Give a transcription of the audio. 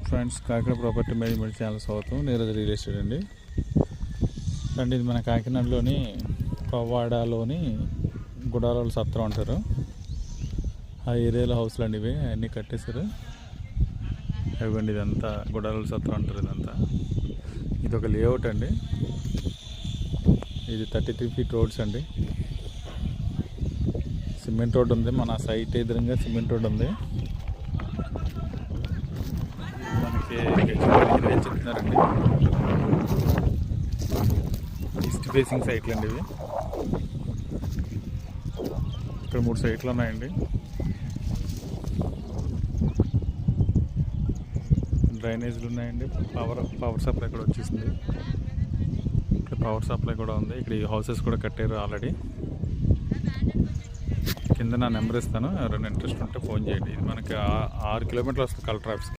Friends, Kakinada property management channel స్వాగతం. Neeraj real estate అండి. ఇది మన కాకినాడలోని కొవ్వాడలోని గుడారాల సత్రం అంటారు. ఆ ఏరియాలో హౌస్లు అండి ఇవి అన్నీ కట్టేశారు. ఇవ్వండి, ఇదంతా గుడారాల సత్రం అంటారు. ఇదంతా ఇది ఒక లేఅవుట్ అండి. ఇది 33 feet రోడ్స్ అండి. సిమెంట్ రోడ్ ఉంది. మన సైట్ ఎదురుగా సిమెంట్ రోడ్ ఉంది. మనకి 5,000 చెప్తున్నారండి. ఈస్ట్ ఫేసింగ్ సైట్లు అండి ఇవి. ఇక్కడ 3 సైట్లు ఉన్నాయండి. డ్రైనేజీలు ఉన్నాయండి. పవర్ సప్లై కూడా వచ్చేసింది. ఇక్కడ పవర్ సప్లై కూడా ఉంది. ఇక్కడ ఈ హౌసెస్ కూడా కట్టారు ఆల్రెడీ. కింద నా నెంబర్ ఇస్తాను, ఎవరైనా ఇంట్రెస్ట్ ఉంటే ఫోన్ చేయండి. ఇది మనకి 6 kilometers వస్తుంది కలెక్టర్ ఆఫీస్కి.